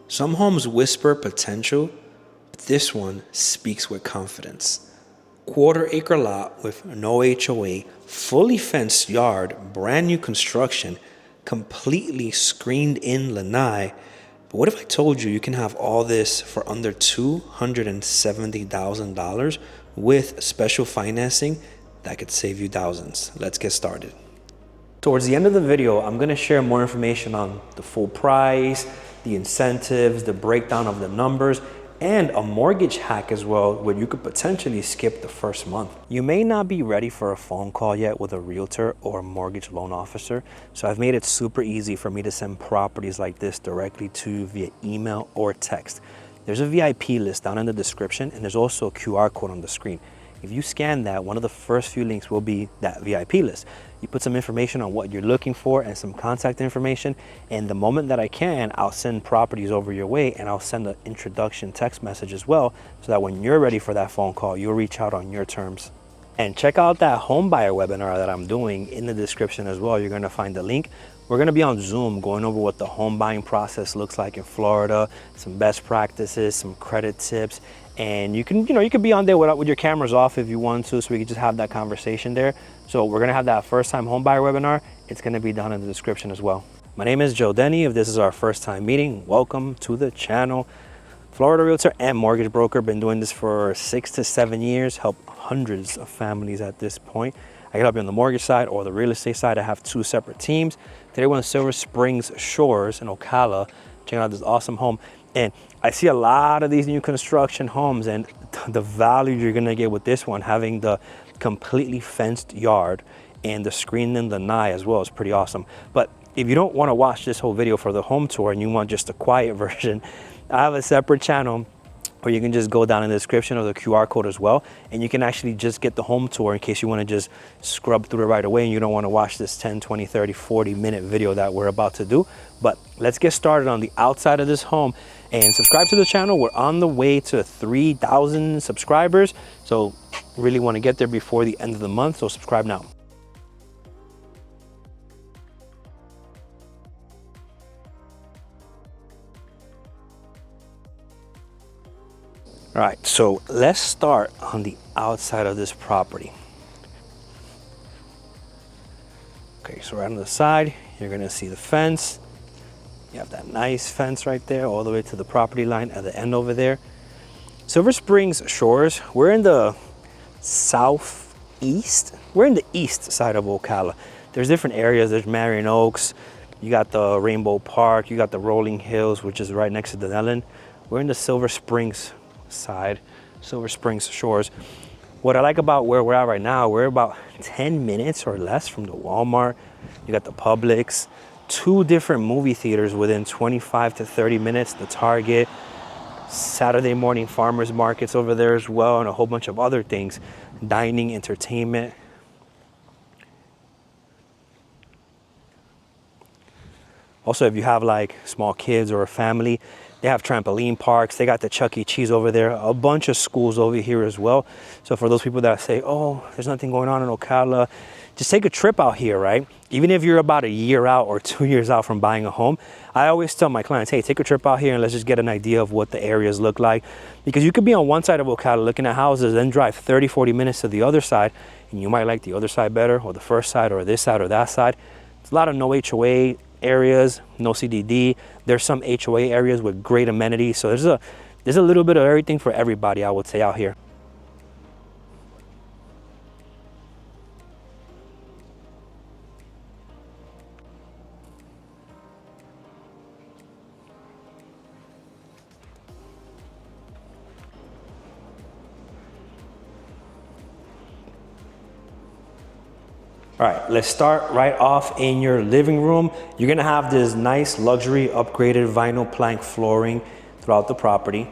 Some homes whisper potential, but this one speaks with confidence. Quarter-acre lot with no HOA, fully fenced yard, brand new construction, completely screened in lanai. But what if I told you you can have all this for under $270,000 with special financing that could save you thousands? Let's get started. Towards the end of the video, I'm going to share more information on the full price, the incentives, the breakdown of the numbers, and a mortgage hack as well, where you could potentially skip the first month. You may not be ready for a phone call yet with a realtor or a mortgage loan officer, so I've made it super easy for me to send properties like this directly to you via email or text. There's a VIP list down in the description, and there's also a QR code on the screen. If you scan that, one of the first few links will be that VIP list. You put some information on what you're looking for and some contact information, and the moment that I can, I'll send properties over your way, and I'll send an introduction text message as well, so that when you're ready for that phone call, you'll reach out on your terms. And check out that home buyer webinar that I'm doing in the description as well. You're gonna find the link. We're gonna be on Zoom going over what the home buying process looks like in Florida, some best practices, some credit tips, and you can be on there with your cameras off if you want to, so we can just have that conversation there. So we're gonna have that first time home buyer webinar. It's gonna be down in the description as well. My name is Joe Denny. If this is our first time meeting, welcome to the channel. Florida realtor and mortgage broker, been doing this for 6 to 7 years, help hundreds of families at this point. I can help you on the mortgage side or the real estate side. I have 2 separate teams. Today we're in Silver Springs Shores in Ocala, checking out this awesome home. And I see a lot of these new construction homes, and the value you're gonna get with this one, having the completely fenced yard and the screen in the lanai as well, is pretty awesome. But if you don't wanna watch this whole video for the home tour and you want just a quiet version, I have a separate channel where you can just go down in the description or the QR code as well, and you can actually just get the home tour in case you want to just scrub through it right away and you don't want to watch this 10, 20, 30, 40-minute video that we're about to do. But let's get started on the outside of this home, and subscribe to the channel. We're on the way to 3,000 subscribers, so really want to get there before the end of the month, so subscribe now. All right, so let's start on the outside of this property. Okay, so right on the side, you're gonna see the fence. You have that nice fence right there, all the way to the property line at the end over there. Silver Springs Shores, we're in the southeast. We're in the east side of Ocala. There's different areas. There's Marion Oaks, you got the Rainbow Park, you got the Rolling Hills, which is right next to the Ellen. We're in the Silver Springs side, Silver Springs Shores. What I like about where we're at right now, we're about 10 minutes or less from the Walmart. You got the Publix, 2 different movie theaters within 25 to 30 minutes, the Target, Saturday morning farmers markets over there as well, and a whole bunch of other things, dining, entertainment. Also, if you have like small kids or a family, they have trampoline parks. They got the Chuck E. Cheese over there, a bunch of schools over here as well. So for those people that say, oh, there's nothing going on in Ocala, just take a trip out here, right? Even if you're about a year out or 2 years out from buying a home, I always tell my clients, hey, take a trip out here and let's just get an idea of what the areas look like. Because you could be on one side of Ocala looking at houses, then drive 30, 40 minutes to the other side, and you might like the other side better, or the first side, or this side, or that side. It's a lot of no HOA areas, no CDD. There's some HOA areas with great amenities. So there's a little bit of everything for everybody, I would say, out here. All right, let's start right off in your living room. You're gonna have this nice luxury upgraded vinyl plank flooring throughout the property.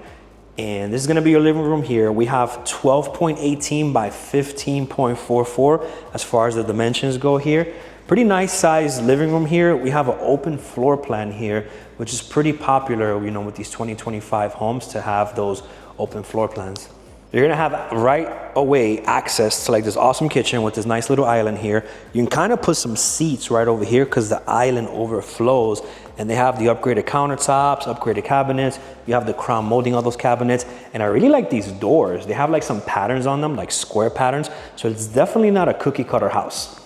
And this is gonna be your living room here. We have 12.18 by 15.44 as far as the dimensions go here. Pretty nice sized living room here. We have an open floor plan here, which is pretty popular, with these 2025 homes to have those open floor plans. You're gonna have right away access to like this awesome kitchen with this nice little island here. You can kind of put some seats right over here because the island overflows, and they have the upgraded countertops, upgraded cabinets. You have the crown molding on those cabinets. And I really like these doors. They have like some patterns on them, like square patterns. So it's definitely not a cookie cutter house.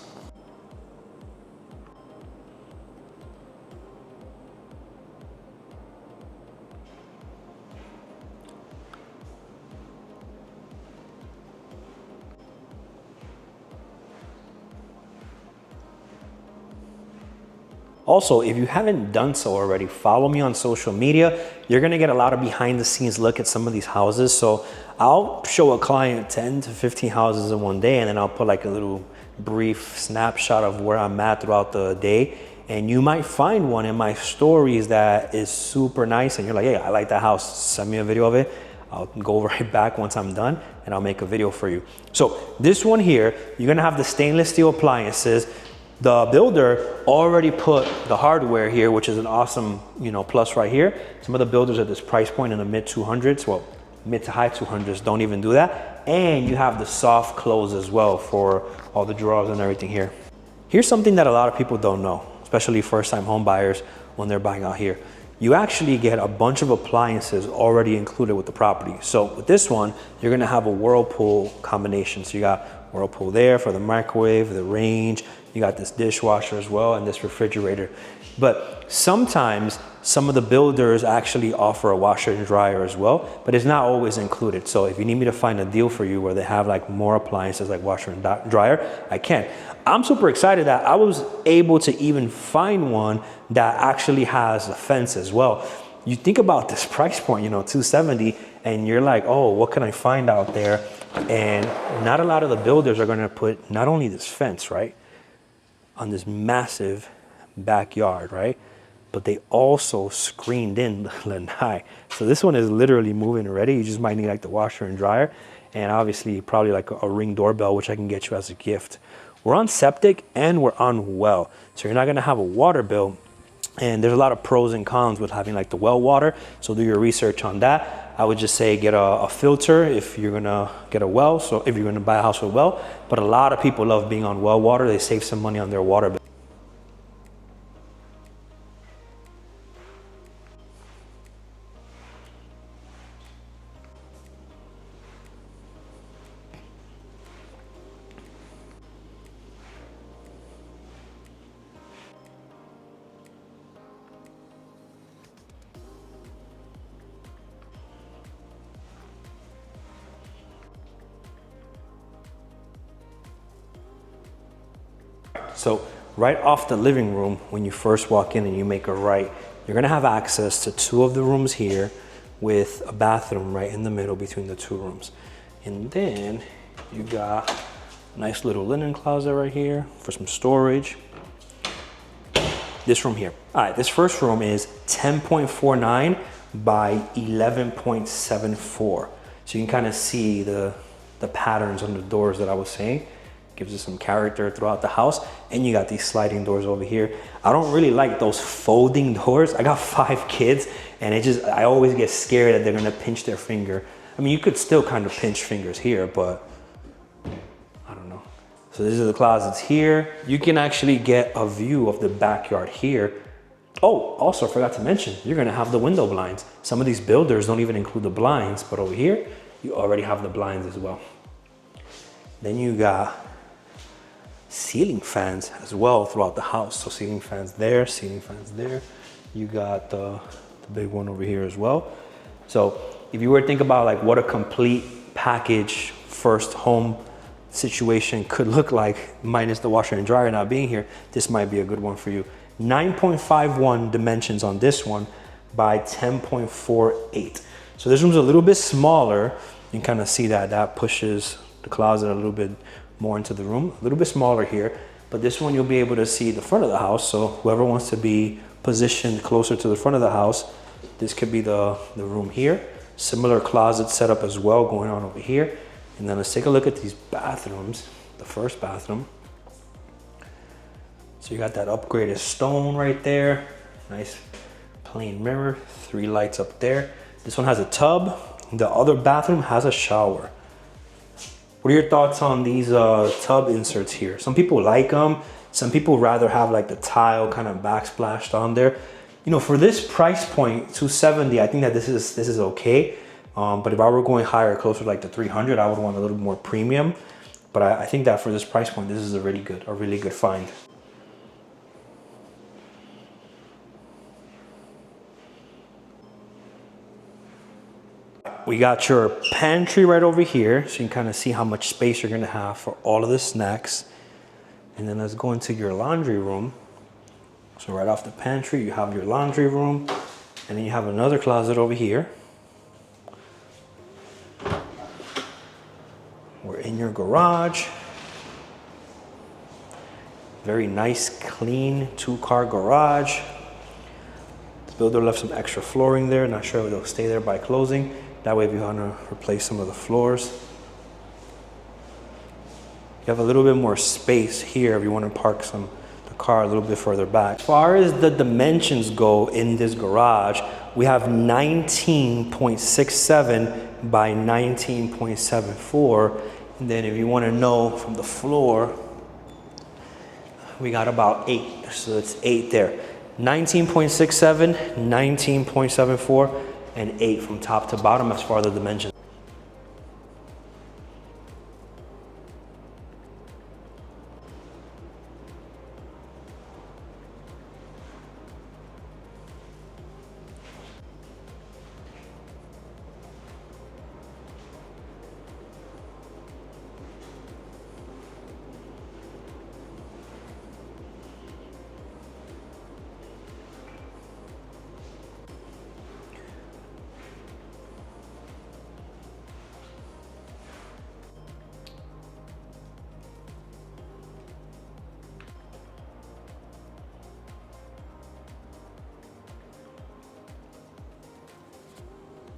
Also, if you haven't done so already, follow me on social media. You're gonna get a lot of behind the scenes look at some of these houses. So I'll show a client 10 to 15 houses in one day, and then I'll put like a little brief snapshot of where I'm at throughout the day. And you might find one in my stories that is super nice, and you're like, hey, I like that house, send me a video of it. I'll go right back once I'm done and I'll make a video for you. So this one here, you're gonna have the stainless steel appliances. The builder already put the hardware here, which is an awesome, plus right here. Some of the builders at this price point in the mid 200s, well, mid to high 200s, don't even do that. And you have the soft close as well for all the drawers and everything here. Here's something that a lot of people don't know, especially first-time home buyers when they're buying out here. You actually get a bunch of appliances already included with the property. So with this one, you're gonna have a Whirlpool combination. So you got Whirlpool there for the microwave, the range, you got this dishwasher as well, and this refrigerator. But sometimes some of the builders actually offer a washer and dryer as well, but it's not always included. So if you need me to find a deal for you where they have like more appliances like washer and dryer, I can. I'm super excited that I was able to even find one that actually has a fence as well. You think about this price point, $270, and you're like, oh, what can I find out there? And not a lot of the builders are gonna put not only this fence, right, on this massive backyard, right? But they also screened in the lanai. So this one is literally moving already. You just might need like the washer and dryer, and obviously probably like a Ring doorbell, which I can get you as a gift. We're on septic and we're on well. So you're not gonna have a water bill. And there's a lot of pros and cons with having like the well water. So do your research on that. I would just say get a filter if you're gonna get a well. So if you're gonna buy a house with a well, but a lot of people love being on well water. They save some money on their water bill. So right off the living room, when you first walk in and you make a right, you're gonna have access to two of the rooms here with a bathroom right in the middle between the two rooms. And then you got a nice little linen closet right here for some storage. This room here. All right, this first room is 10.49 by 11.74. So you can kind of see the patterns on the doors that I was saying. Gives it some character throughout the house. And you got these sliding doors over here. I don't really like those folding doors. I got 5 kids, and I always get scared that they're gonna pinch their finger. I mean, you could still kind of pinch fingers here, but I don't know. So these are the closets here. You can actually get a view of the backyard here. Oh, also I forgot to mention, you're gonna have the window blinds. Some of these builders don't even include the blinds, but over here, you already have the blinds as well. Then you got ceiling fans as well throughout the house. So ceiling fans there, ceiling fans there. You got the big one over here as well. So if you were to think about like what a complete package first home situation could look like, minus the washer and dryer not being here, this might be a good one for you. 9.51 dimensions on this one by 10.48. So this room's a little bit smaller. You can kind of see that pushes the closet a little bit more into the room, a little bit smaller here, but this one you'll be able to see the front of the house. So whoever wants to be positioned closer to the front of the house, this could be the room here. Similar closet setup as well going on over here. And then let's take a look at these bathrooms. The first bathroom. So you got that upgraded stone right there. Nice plain mirror, 3 lights up there. This one has a tub. The other bathroom has a shower. What are your thoughts on these tub inserts here? Some people like them. Some people rather have like the tile kind of backsplashed on there. You know, for this price point, 270, I think that this is okay. But if I were going higher, closer to like the 300, I would want a little more premium. But I think that for this price point, this is a really good find. We got your pantry right over here, so you can kind of see how much space you're gonna have for all of the snacks. And then let's go into your laundry room. So right off the pantry, you have your laundry room, and then you have another closet over here. We're in your garage. Very nice, clean 2-car garage. The builder left some extra flooring there. Not sure if it'll stay there by closing. That way if you want to replace some of the floors. You have a little bit more space here if you want to park the car a little bit further back. As far as the dimensions go in this garage, we have 19.67 by 19.74. And then if you want to know from the floor, we got about 8. So it's 8 there. 19.67, 19.74, and 8 from top to bottom as far as the dimensions.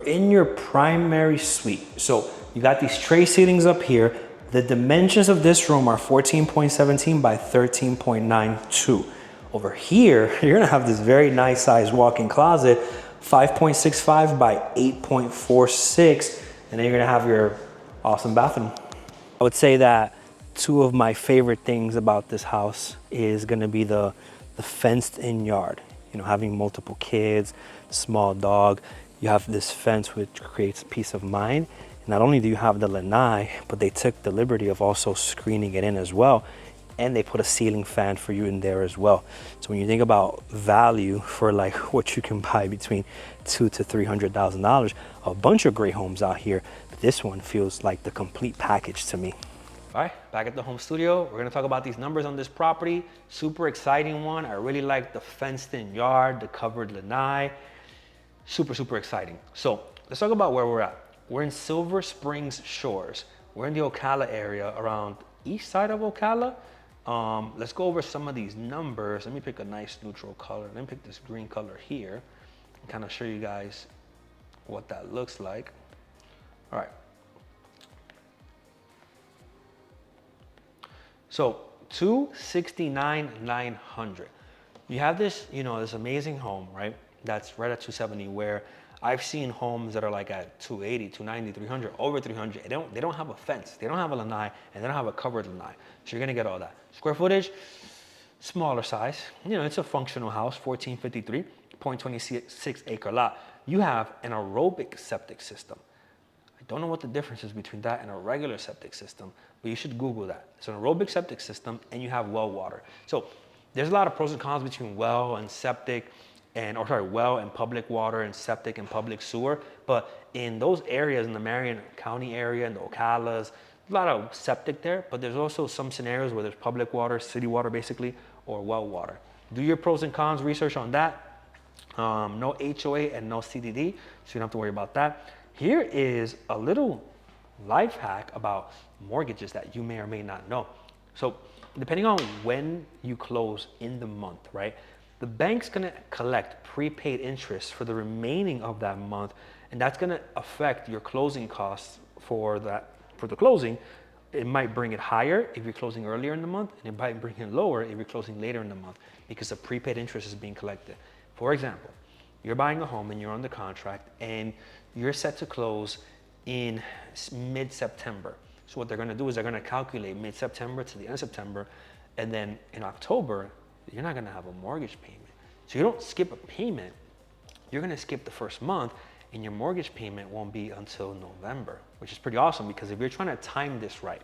In your primary suite, so you got these tray ceilings up here. The dimensions of this room are 14.17 by 13.92. Over here, you're gonna have this very nice size walk-in closet, 5.65 by 8.46, and then you're gonna have your awesome bathroom. I would say that two of my favorite things about this house is gonna be the fenced in yard. You know, having multiple kids, small dog, you have this fence which creates peace of mind. Not only do you have the lanai, but they took the liberty of also screening it in as well. And they put a ceiling fan for you in there as well. So when you think about value for like what you can buy between $200,000 to $300,000, a bunch of great homes out here, but this one feels like the complete package to me. All right, back at the home studio, we're gonna talk about these numbers on this property. Super exciting one. I really like the fenced in yard, the covered lanai. Super exciting. So let's talk about where we're at. We're in Silver Springs Shores. We're in the Ocala area, around east side of Ocala. Let's go over some of these numbers. Let me pick a nice neutral color. Let me pick this green color here and kind of show you guys what that looks like. All right. So 269,900. You have this, you know, this amazing home, right? That's right at 270, where I've seen homes that are like at 280, 290, 300, over 300. They don't have a fence. They don't have a lanai, and they don't have a covered lanai. So you're gonna get all that. Square footage, smaller size. You know, it's a functional house, 1453, 0.26 acre lot. You have an aerobic septic system. I don't know what the difference is between that and a regular septic system, but you should Google that. It's an aerobic septic system, and you have well water. So there's a lot of pros and cons between well and septic, well and public water and septic and public sewer. But in those areas, in the Marion County area and the Ocalas, a lot of septic there, but there's also some scenarios where there's public water, city water basically, or well water. Do your pros and cons research on that. No HOA and no CDD, so you don't have to worry about that. Here is a little life hack about mortgages that you may or may not know. So depending on when you close in the month, right? The bank's gonna collect prepaid interest for the remaining of that month, and that's gonna affect your closing costs for the closing. It might bring it higher if you're closing earlier in the month, and it might bring it lower if you're closing later in the month because the prepaid interest is being collected. For example, you're buying a home and you're under contract and you're set to close in mid-September. So what they're gonna do is they're gonna calculate mid-September to the end of September, and then in October, you're not gonna have a mortgage payment. So you don't skip a payment, you're gonna skip the first month, and your mortgage payment won't be until November, which is pretty awesome, because if you're trying to time this right,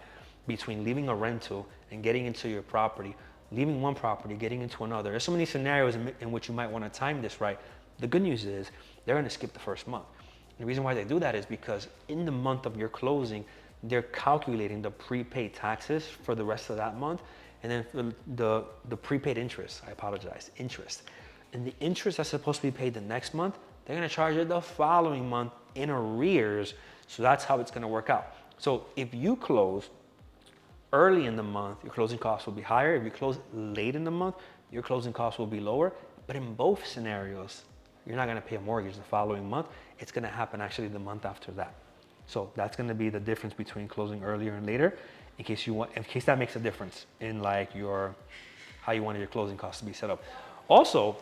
between leaving a rental and getting into your property, leaving one property, getting into another, there's so many scenarios in which you might wanna time this right. The good news is they're gonna skip the first month. And the reason why they do that is because in the month of your closing, they're calculating the prepaid taxes for the rest of that month, and then for the prepaid interest, interest. And the interest that's supposed to be paid the next month, they're gonna charge it the following month in arrears. So that's how it's gonna work out. So if you close early in the month, your closing costs will be higher. If you close late in the month, your closing costs will be lower. But in both scenarios, you're not gonna pay a mortgage the following month. It's gonna happen actually the month after that. So that's gonna be the difference between closing earlier and later, in case that makes a difference in like how you wanted your closing costs to be set up. Also,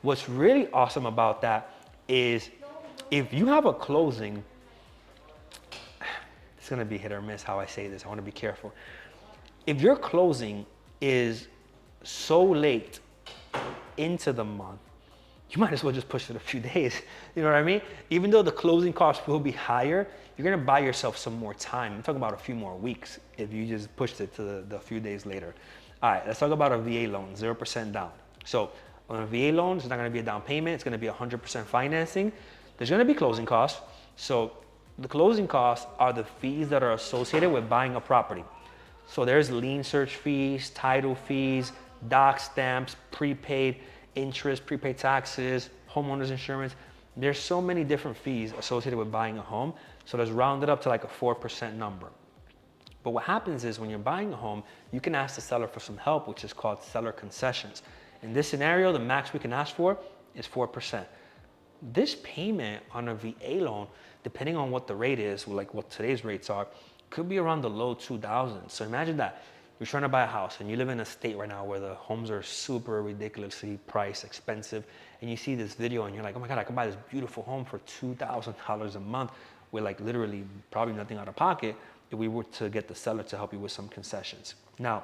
what's really awesome about that is if you have a closing, it's gonna be hit or miss how I say this, I wanna be careful. If your closing is so late into the month, you might as well just push it a few days. You know what I mean? Even though the closing costs will be higher, you're gonna buy yourself some more time. I'm talking about a few more weeks if you just pushed it to the few days later. All right, let's talk about a VA loan, 0% down. So on a VA loan, it's not gonna be a down payment, it's gonna be 100% financing. There's gonna be closing costs. So the closing costs are the fees that are associated with buying a property. So there's lien search fees, title fees, doc stamps, prepaid interest, prepaid taxes, homeowners insurance. There's so many different fees associated with buying a home. So let's round it up to like a 4% number. But what happens is when you're buying a home, you can ask the seller for some help, which is called seller concessions. In this scenario, the max we can ask for is 4%. This payment on a VA loan, depending on what the rate is, like what today's rates are, could be around the low 2000s. So imagine that you're trying to buy a house and you live in a state right now where the homes are super ridiculously priced, expensive, and you see this video and you're like, oh my God, I can buy this beautiful home for $2,000 a month with like literally probably nothing out of pocket if we were to get the seller to help you with some concessions. Now,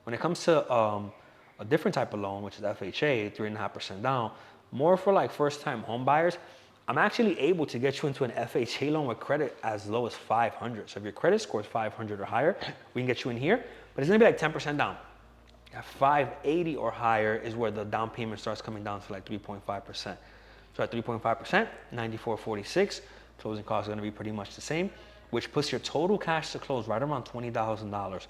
when it comes to a different type of loan, which is FHA, 3.5% down, more for like first-time home buyers, I'm actually able to get you into an FHA loan with credit as low as 500. So if your credit score is 500 or higher, we can get you in here, but it's gonna be like 10% down. At 580 or higher is where the down payment starts coming down to like 3.5%. So at 3.5%, 94.46, closing costs are gonna be pretty much the same, which puts your total cash to close right around $20,000.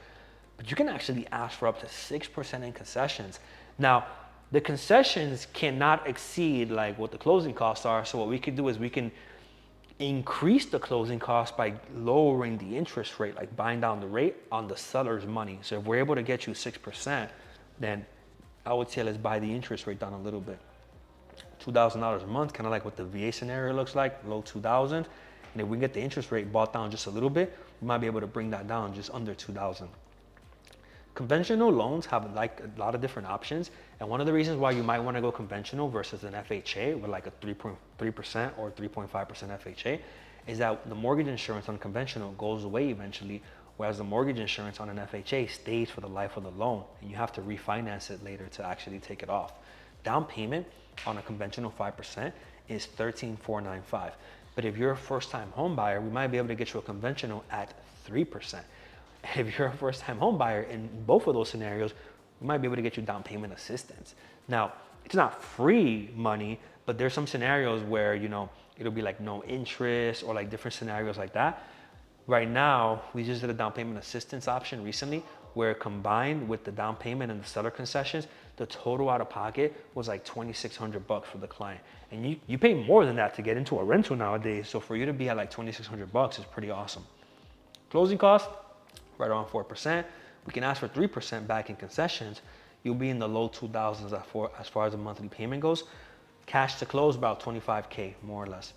But you can actually ask for up to 6% in concessions. Now, the concessions cannot exceed like what the closing costs are. So what we can do is we can increase the closing cost by lowering the interest rate, like buying down the rate on the seller's money. So if we're able to get you 6%, then I would say let's buy the interest rate down a little bit. $2,000 a month, kind of like what the VA scenario looks like, low 2000. And if we get the interest rate bought down just a little bit, we might be able to bring that down just under 2,000. Conventional loans have like a lot of different options. And one of the reasons why you might want to go conventional versus an FHA with like a 3.3% or 3.5% FHA is that the mortgage insurance on conventional goes away eventually, whereas the mortgage insurance on an FHA stays for the life of the loan, and you have to refinance it later to actually take it off. Down payment on a conventional 5% is $13,495. But if you're a first-time home buyer, we might be able to get you a conventional at 3%. If you're a first-time home buyer in both of those scenarios, we might be able to get you down payment assistance. Now, it's not free money, but there's some scenarios where, you know, it'll be like no interest or like different scenarios like that. Right now, we just did a down payment assistance option recently where combined with the down payment and the seller concessions, the total out of pocket was like $2,600 for the client. And you pay more than that to get into a rental nowadays. So for you to be at like $2,600 is pretty awesome. Closing costs, right around 4%. We can ask for 3% back in concessions. You'll be in the low 2000s as far as the monthly payment goes. Cash to close, about 25K, more or less.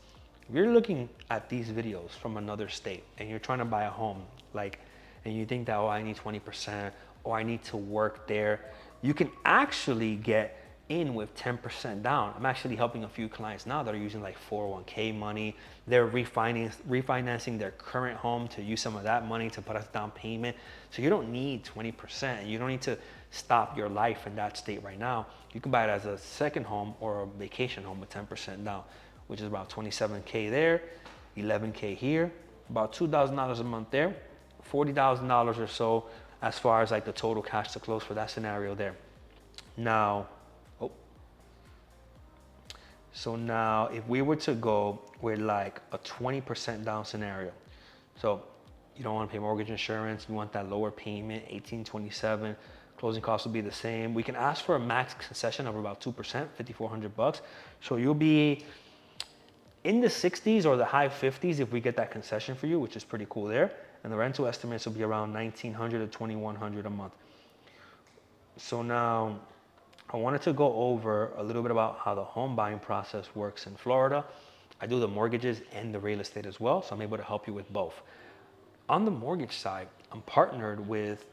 If you're looking at these videos from another state and you're trying to buy a home, and you think that, oh, I need 20%, or I need to work there, you can actually get in with 10% down. I'm actually helping a few clients now that are using like 401k money. They're refinancing their current home to use some of that money to put as down payment. So you don't need 20%. You don't need to stop your life in that state right now. You can buy it as a second home or a vacation home with 10% down, which is about 27k there, 11k here, about $2,000 a month there, $40,000 or so as far as like the total cash to close for that scenario there. Now, so now if we were to go with like a 20% down scenario, so you don't want to pay mortgage insurance, you want that lower payment, 1827, closing costs will be the same. We can ask for a max concession of about 2%, $5,400. So you'll be in the 60s or the high 50s if we get that concession for you, which is pretty cool there. And the rental estimates will be around $1,900 to $2,100 a month. So now I wanted to go over a little bit about how the home buying process works in Florida. I do the mortgages and the real estate as well, so I'm able to help you with both. On the mortgage side, I'm partnered with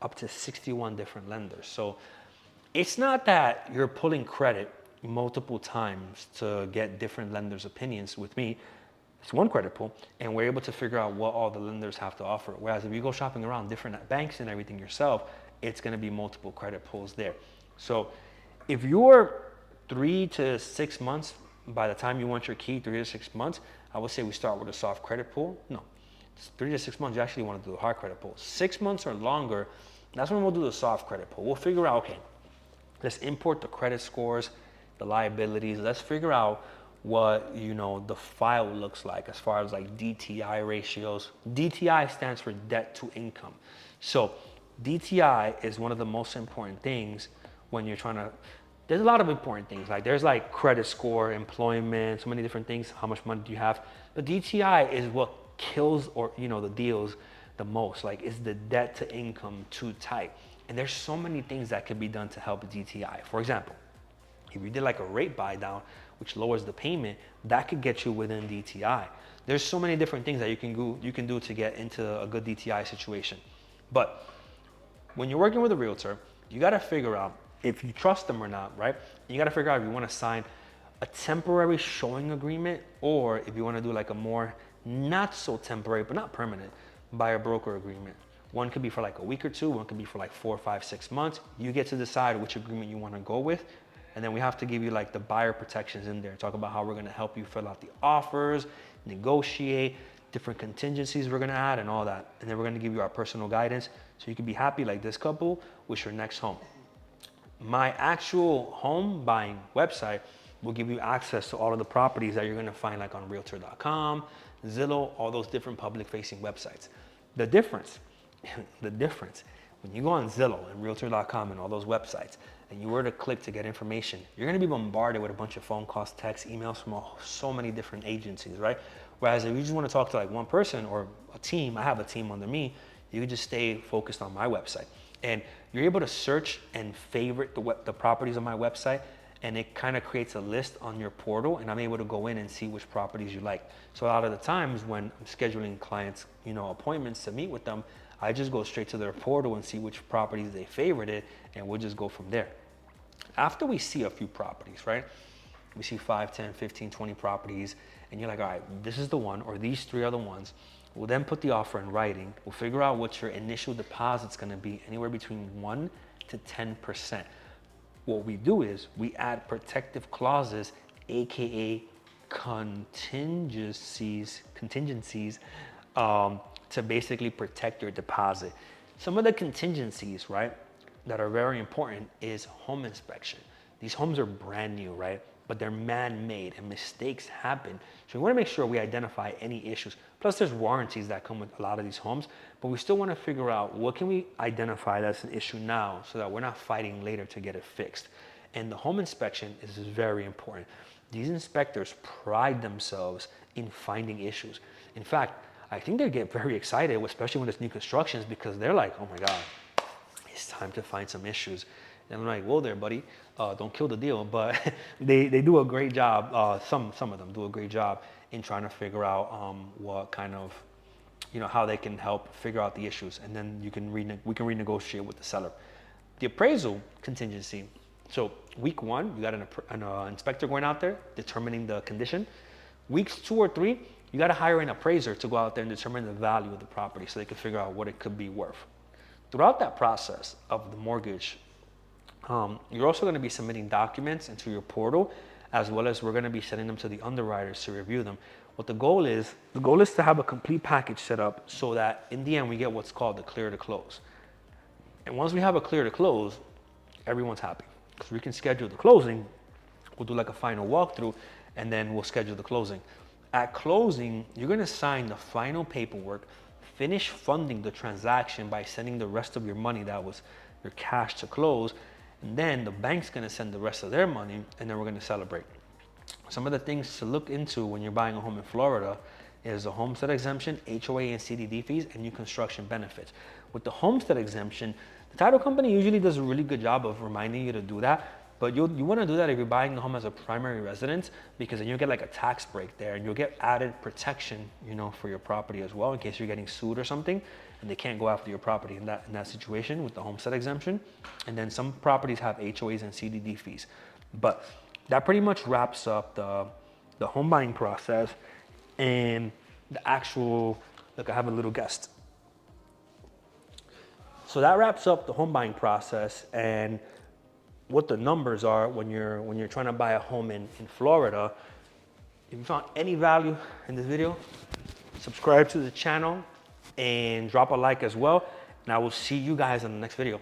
up to 61 different lenders. So it's not that you're pulling credit multiple times to get different lenders' opinions with me. It's one credit pull, and we're able to figure out what all the lenders have to offer. Whereas if you go shopping around different banks and everything yourself, it's gonna be multiple credit pulls there. So if you're 3 to 6 months, by the time you want your key, 3 to 6 months, I would say we start with a soft credit pull. No, it's 3 to 6 months, you actually want to do a hard credit pull. 6 months or longer, that's when we'll do the soft credit pull. We'll figure out, okay, let's import the credit scores, the liabilities. Let's figure out what, the file looks like as far as like DTI ratios. DTI stands for debt to income. So DTI is one of the most important things when you're trying to, there's a lot of important things. Like there's like credit score, employment, so many different things. How much money do you have? But DTI is what kills or, the deals the most. Like is the debt to income too tight? And there's so many things that could be done to help DTI. For example, if you did like a rate buy down, which lowers the payment, that could get you within DTI. There's so many different things that you can do to get into a good DTI situation. But when you're working with a realtor, you got to figure out if you trust them or not, right? You got to figure out if you want to sign a temporary showing agreement or if you want to do like a more not so temporary, but not permanent, buyer broker agreement. One could be for like a week or two, one could be for like 4, 5, 6 months. You get to decide which agreement you want to go with. And then we have to give you like the buyer protections in there. Talk about how we're gonna help you fill out the offers, negotiate, different contingencies we're gonna add and all that. And then we're gonna give you our personal guidance so you can be happy like this couple with your next home. My actual home buying website will give you access to all of the properties that you're gonna find like on realtor.com, Zillow, all those different public facing websites. The difference, when you go on Zillow and realtor.com and all those websites, and you were to click to get information, you're gonna be bombarded with a bunch of phone calls, texts, emails from so many different agencies, right? Whereas if you just wanna talk to like one person or a team, I have a team under me, you can just stay focused on my website. And you're able to search and favorite the properties on my website, and it kind of creates a list on your portal, and I'm able to go in and see which properties you like. So a lot of the times when I'm scheduling clients, appointments to meet with them, I just go straight to their portal and see which properties they favorited, and we'll just go from there. After we see a few properties, right? We see 5, 10, 15, 20 properties, and you're like, all right, this is the one, or these 3 are the ones. We'll then put the offer in writing. We'll figure out what your initial deposit's gonna be, anywhere between 1 to 10%. What we do is we add protective clauses, AKA contingencies, to basically protect your deposit. Some of the contingencies, right, that are very important is home inspection. These homes are brand new, right? But they're man-made and mistakes happen. So we wanna make sure we identify any issues. Plus there's warranties that come with a lot of these homes, but we still wanna figure out what can we identify that's an issue now so that we're not fighting later to get it fixed. And the home inspection is very important. These inspectors pride themselves in finding issues. In fact, I think they get very excited, especially when it's new constructions, because they're like, oh my God, it's time to find some issues. And I'm like, whoa there, buddy, don't kill the deal. But they do a great job. Some of them do a great job in trying to figure out what kind of, how they can help figure out the issues. And then we can renegotiate with the seller. The appraisal contingency. So week 1, you got an inspector going out there determining the condition. Weeks 2 or 3, you got to hire an appraiser to go out there and determine the value of the property so they can figure out what it could be worth. Throughout that process of the mortgage, you're also going to be submitting documents into your portal, as well as we're going to be sending them to the underwriters to review them. What the goal is to have a complete package set up so that in the end we get what's called the clear to close. And once we have a clear to close, everyone's happy because we can schedule the closing. We'll do like a final walkthrough and then we'll schedule the closing. At closing, you're going to sign the final paperwork, finish funding the transaction by sending the rest of your money that was your cash to close, and then the bank's going to send the rest of their money, and then we're going to celebrate. Some of the things to look into when you're buying a home in Florida is the homestead exemption, HOA and CDD fees, and new construction benefits. With the homestead exemption, the title company usually does a really good job of reminding you to do that, but you want to do that if you're buying the home as a primary residence, because then you'll get like a tax break there and you'll get added protection, for your property as well in case you're getting sued or something and they can't go after your property in that situation with the homestead exemption. And then some properties have HOAs and CDD fees. But that pretty much wraps up the home buying process and the actual, look, I have a little guest. So that wraps up the home buying process and what the numbers are when you're trying to buy a home in Florida. If you found any value in this video, subscribe to the channel and drop a like as well. And I will see you guys in the next video.